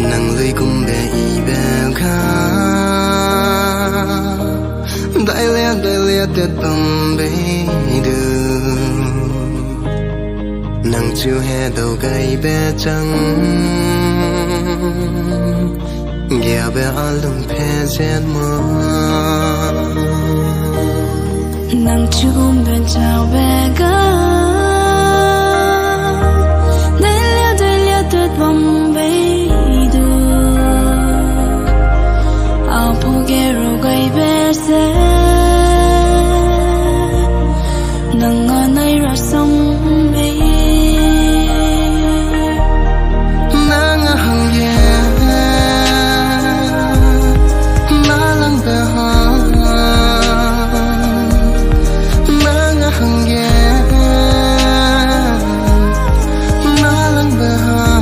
nang lưỡi cùng bé y bé khá đại lẽ tết tâm bé đường nang chiều hè đầu cây bé trắng nghe bé lung phe rét mơ nang chiều bên chào bé gà đại lẽ tết tâm bé Pogero gai bese nanga nai rasam me nanga hangye malang beha nanga hangye malang beha